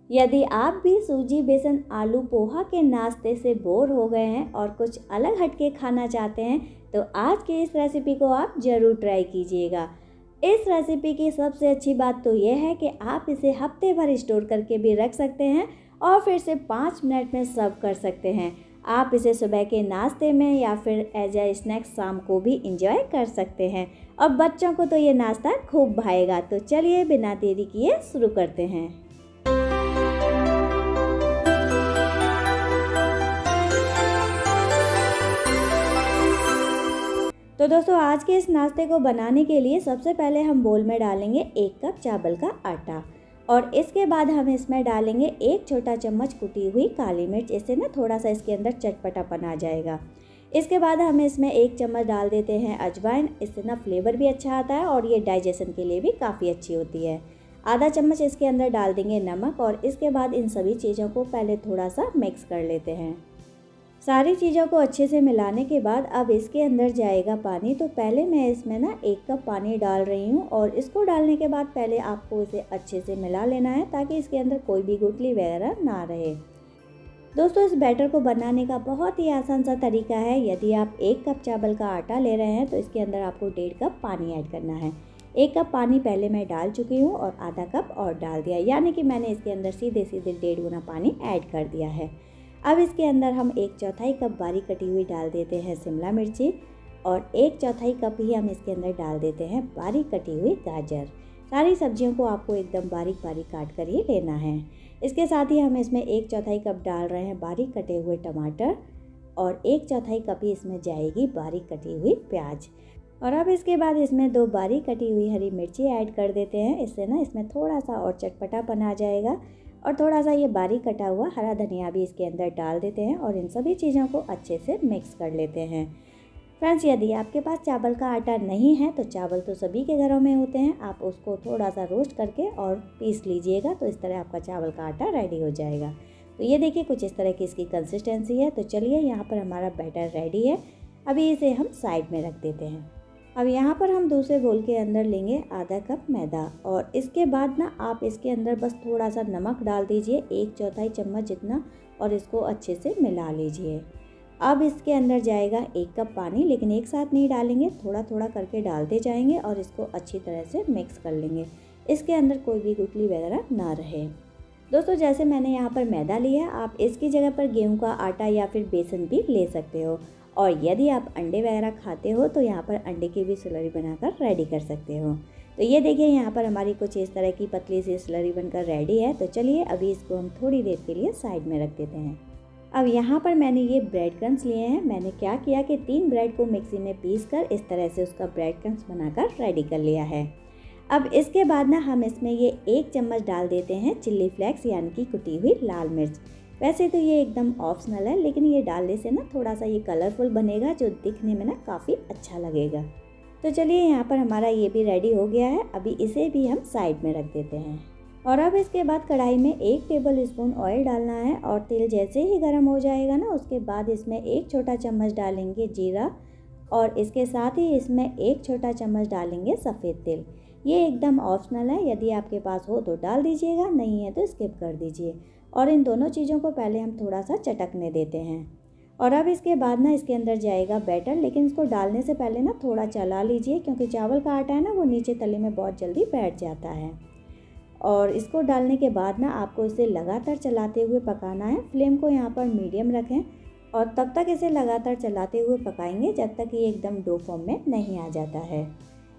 यदि आप भी सूजी बेसन आलू पोहा के नाश्ते से बोर हो गए हैं और कुछ अलग हटके खाना चाहते हैं तो आज की इस रेसिपी को आप ज़रूर ट्राई कीजिएगा। इस रेसिपी की सबसे अच्छी बात तो यह है कि आप इसे हफ्ते भर स्टोर करके भी रख सकते हैं और फिर से 5 मिनट में सर्व कर सकते हैं। आप इसे सुबह के नाश्ते में या फिर एज ए स्नैक्स शाम को भी इंजॉय कर सकते हैं और बच्चों को तो ये नाश्ता खूब भाएगा। तो चलिए बिना देरी किए शुरू करते हैं। तो दोस्तों आज के इस नाश्ते को बनाने के लिए सबसे पहले हम बोल में डालेंगे 1 कप चावल का आटा और इसके बाद हम इसमें डालेंगे 1 छोटा चम्मच कुटी हुई काली मिर्च। इससे ना थोड़ा सा इसके अंदर चटपटापन आ जाएगा। इसके बाद हम इसमें 1 चम्मच डाल देते हैं अजवाइन। इससे ना फ्लेवर भी अच्छा आता है और ये डाइजेशन के लिए भी काफ़ी अच्छी होती है। आधा चम्मच इसके अंदर डाल देंगे नमक और इसके बाद इन सभी चीज़ों को पहले थोड़ा सा मिक्स कर लेते हैं। सारी चीज़ों को अच्छे से मिलाने के बाद अब इसके अंदर जाएगा पानी। तो पहले मैं इसमें ना 1 कप पानी डाल रही हूँ और इसको डालने के बाद पहले आपको इसे अच्छे से मिला लेना है ताकि इसके अंदर कोई भी गुठली वगैरह ना रहे। दोस्तों इस बैटर को बनाने का बहुत ही आसान सा तरीका है। यदि आप 1 कप चावल का आटा ले रहे हैं तो इसके अंदर आपको 1.5 कप पानी ऐड करना है। 1 कप पानी पहले मैं डाल चुकी हूँ और आधा कप और डाल दिया, यानी कि मैंने इसके अंदर सीधे 1.5 गुना पानी ऐड कर दिया है। अब इसके अंदर हम 1/4 कप बारीक कटी हुई डाल देते हैं शिमला मिर्ची और 1/4 कप ही हम इसके अंदर डाल देते हैं बारीक कटी हुई गाजर। सारी सब्जियों को आपको एकदम बारीक बारीक काट कर ही लेना है। इसके साथ ही हम इसमें 1/4 कप डाल रहे हैं बारीक कटे हुए टमाटर और 1/4 कप ही इसमें जाएगी बारीक कटी हुई प्याज। और अब इसके बाद इसमें 2 बारीक कटी हुई हरी मिर्ची ऐड कर देते हैं। इससे ना इसमें थोड़ा सा और चटपटापन आ जाएगा और थोड़ा सा ये बारीक कटा हुआ हरा धनिया भी इसके अंदर डाल देते हैं और इन सभी चीज़ों को अच्छे से मिक्स कर लेते हैं। फ्रेंड्स यदि आपके पास चावल का आटा नहीं है तो चावल तो सभी के घरों में होते हैं, आप उसको थोड़ा सा रोस्ट करके और पीस लीजिएगा तो इस तरह आपका चावल का आटा रेडी हो जाएगा। तो ये देखिए कुछ इस तरह की इसकी कंसिस्टेंसी है। तो चलिए यहाँ पर हमारा बैटर रेडी है। अभी इसे हम साइड में रख देते हैं। अब यहाँ पर हम दूसरे बोल के अंदर लेंगे आधा कप मैदा और इसके बाद ना आप इसके अंदर बस थोड़ा सा नमक डाल दीजिए 1/4 चम्मच जितना और इसको अच्छे से मिला लीजिए। अब इसके अंदर जाएगा 1 कप पानी, लेकिन एक साथ नहीं डालेंगे, थोड़ा थोड़ा करके डालते जाएंगे और इसको अच्छी तरह से मिक्स कर लेंगे। इसके अंदर कोई भी गुठली वगैरह ना रहे। दोस्तों जैसे मैंने यहाँ पर मैदा लिया, आप इसकी जगह पर गेहूँ का आटा या फिर बेसन भी ले सकते हो और यदि आप अंडे वगैरह खाते हो तो यहाँ पर अंडे की भी स्लरी बनाकर रेडी कर सकते हो। तो ये देखिए यहाँ पर हमारी कुछ इस तरह की पतली सी स्लरी बनकर रेडी है। तो चलिए अभी इसको हम थोड़ी देर के लिए साइड में रख देते हैं। अब यहाँ पर मैंने ये ब्रेड क्रम्स लिए हैं। मैंने क्या किया कि 3 ब्रेड को मिक्सी में पीस कर इस तरह से उसका ब्रेड क्रम्स बनाकर रेडी कर लिया है। अब इसके बाद ना हम इसमें ये 1 चम्मच डाल देते हैं चिल्ली फ्लेक्स यानी कि कुटी हुई लाल मिर्च। वैसे तो ये एकदम ऑप्शनल है, लेकिन ये डालने से ना थोड़ा सा ये कलरफुल बनेगा जो दिखने में ना काफ़ी अच्छा लगेगा। तो चलिए यहाँ पर हमारा ये भी रेडी हो गया है। अभी इसे भी हम साइड में रख देते हैं और अब इसके बाद कढ़ाई में 1 टेबल स्पून ऑयल डालना है और तेल जैसे ही गर्म हो जाएगा ना उसके बाद इसमें 1 छोटा चम्मच डालेंगे जीरा और इसके साथ ही इसमें 1 छोटा चम्मच डालेंगे सफ़ेद तिल। ये एकदम ऑप्शनल है, यदि आपके पास हो तो डाल दीजिएगा, नहीं है तो स्किप कर दीजिए। और इन दोनों चीज़ों को पहले हम थोड़ा सा चटकने देते हैं और अब इसके बाद ना इसके अंदर जाएगा बैटर, लेकिन इसको डालने से पहले ना थोड़ा चला लीजिए क्योंकि चावल का आटा है ना वो नीचे तले में बहुत जल्दी बैठ जाता है। और इसको डालने के बाद ना आपको इसे लगातार चलाते हुए पकाना है। फ्लेम को यहाँ पर मीडियम रखें और तब तक इसे लगातार चलाते हुए पकाएंगे जब तक ये एकदम डो फॉर्म में नहीं आ जाता है।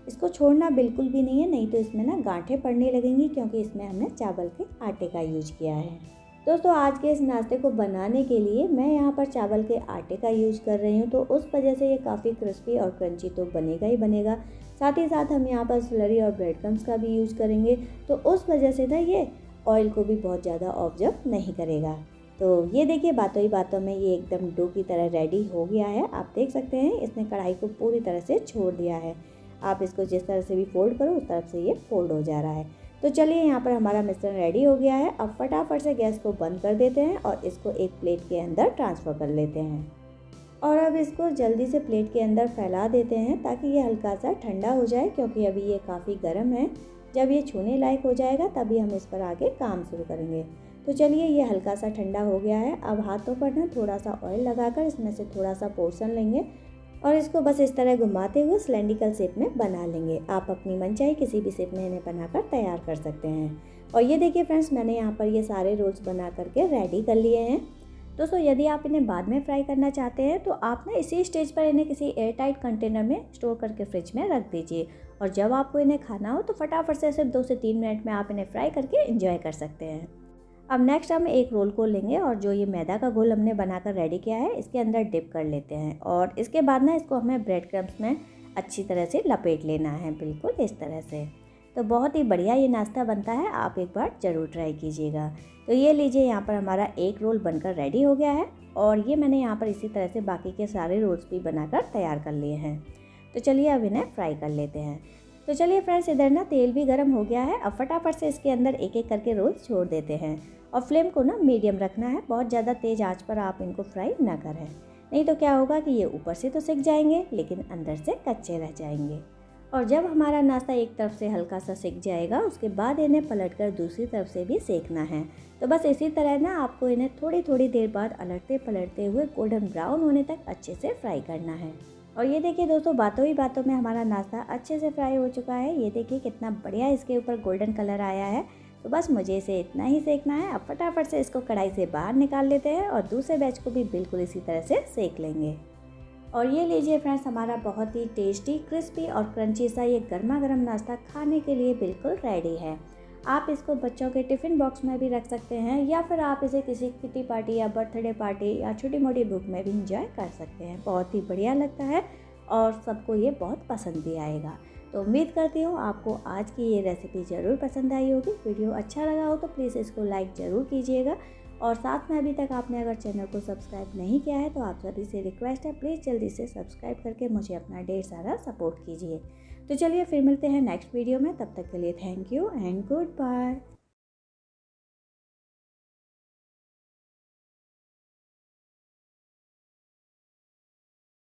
इसको छोड़ना बिल्कुल भी नहीं है, नहीं तो इसमें ना गांठें पड़ने लगेंगी क्योंकि इसमें हमने चावल के आटे का यूज किया है। दोस्तों आज के इस नाश्ते को बनाने के लिए मैं यहाँ पर चावल के आटे का यूज़ कर रही हूँ, तो उस वजह से ये काफ़ी क्रिस्पी और क्रंची तो बनेगा ही बनेगा। साथ ही साथ हम यहाँ पर स्लरी और ब्रेड क्रम्स का भी यूज़ करेंगे, तो उस वजह से ना ये ऑयल को भी बहुत ज़्यादा ऑब्जर्व नहीं करेगा। तो ये देखिए बातों ही बातों में ये एकदम डो की तरह रेडी हो गया है। आप देख सकते हैं इसने कढ़ाई को पूरी तरह से छोड़ दिया है। आप इसको जिस तरह से भी फोल्ड करो उस तरफ से ये फोल्ड हो जा रहा है। तो चलिए यहाँ पर हमारा मिश्रण रेडी हो गया है। अब फटाफट से गैस को बंद कर देते हैं और इसको एक प्लेट के अंदर ट्रांसफ़र कर लेते हैं और अब इसको जल्दी से प्लेट के अंदर फैला देते हैं ताकि ये हल्का सा ठंडा हो जाए, क्योंकि अभी ये काफ़ी गर्म है। जब ये छूने लायक हो जाएगा तभी हम इस पर आगे काम शुरू करेंगे। तो चलिए ये हल्का सा ठंडा हो गया है। अब हाथों पर ना थोड़ा सा ऑयल लगाकर इसमें से थोड़ा सा पोर्शन लेंगे और इसको बस इस तरह घुमाते हुए सिलेंड्रिकल शेप में बना लेंगे। आप अपनी मनचाही किसी भी शेप में इन्हें बनाकर तैयार कर सकते हैं। और ये देखिए फ्रेंड्स, मैंने यहाँ पर ये सारे रोल्स बना करके रेडी कर लिए हैं। दोस्तों यदि आप इन्हें बाद में फ्राई करना चाहते हैं तो आप ना इसी स्टेज पर इन्हें किसी एयर टाइट कंटेनर में स्टोर करके फ्रिज में रख दीजिए और जब आपको इन्हें खाना हो तो फटाफट से सिर्फ 2 से 3 मिनट में आप इन्हें फ्राई करके एंजॉय कर सकते हैं। अब नेक्स्ट हम एक रोल को लेंगे और जो ये मैदा का घोल हमने बनाकर रेडी किया है इसके अंदर डिप कर लेते हैं और इसके बाद ना इसको हमें ब्रेड क्रम्स में अच्छी तरह से लपेट लेना है, बिल्कुल इस तरह से। तो बहुत ही बढ़िया ये नाश्ता बनता है, आप एक बार ज़रूर ट्राई कीजिएगा। तो ये लीजिए, यहाँ पर हमारा एक रोल बनकर रेडी हो गया है और ये मैंने यहाँ पर इसी तरह से बाकी के सारे रोल्स भी बनाकर तैयार कर लिए हैं। तो चलिए अब इन्हें फ्राई कर लेते हैं। तो चलिए फ्रेंड्स, इधर ना तेल भी गर्म हो गया है। अब फटाफट से इसके अंदर एक एक करके रोल्स छोड़ देते हैं और फ्लेम को ना मीडियम रखना है, बहुत ज़्यादा तेज़ आंच पर आप इनको फ्राई ना करें, नहीं तो क्या होगा कि ये ऊपर से तो सिक जाएंगे लेकिन अंदर से कच्चे रह जाएंगे। और जब हमारा नाश्ता एक तरफ से हल्का सा सिक जाएगा उसके बाद इन्हें पलटकर दूसरी तरफ से भी सेकना है। तो बस इसी तरह ना आपको इन्हें थोड़ी थोड़ी देर बाद अलटते पलटते हुए गोल्डन ब्राउन होने तक अच्छे से फ्राई करना है। और ये देखिए दोस्तों, बातों ही बातों में हमारा नाश्ता अच्छे से फ्राई हो चुका है। ये देखिए कितना बढ़िया इसके ऊपर गोल्डन कलर आया है। तो बस मुझे इसे इतना ही सेकना है। अब फटाफट से इसको कढ़ाई से बाहर निकाल लेते हैं और दूसरे बैच को भी बिल्कुल इसी तरह से सेक लेंगे। और ये लीजिए फ्रेंड्स, हमारा बहुत ही टेस्टी, क्रिस्पी और क्रंची सा ये गर्मा गर्म नाश्ता खाने के लिए बिल्कुल रेडी है। आप इसको बच्चों के टिफ़िन बॉक्स में भी रख सकते हैं या फिर आप इसे किसी किटी पार्टी या बर्थडे पार्टी या छोटी मोटी भूख में भी इंजॉय कर सकते हैं। बहुत ही बढ़िया लगता है और सबको ये बहुत पसंद भी आएगा। तो उम्मीद करती हूँ आपको आज की ये रेसिपी ज़रूर पसंद आई होगी। वीडियो अच्छा लगा हो तो प्लीज़ इसको लाइक ज़रूर कीजिएगा और साथ में अभी तक आपने अगर चैनल को सब्सक्राइब नहीं किया है तो आप सभी से रिक्वेस्ट है, प्लीज़ जल्दी से सब्सक्राइब करके मुझे अपना ढेर सारा सपोर्ट कीजिए। तो चलिए फिर मिलते हैं नेक्स्ट वीडियो में, तब तक के लिए thank you and good bye.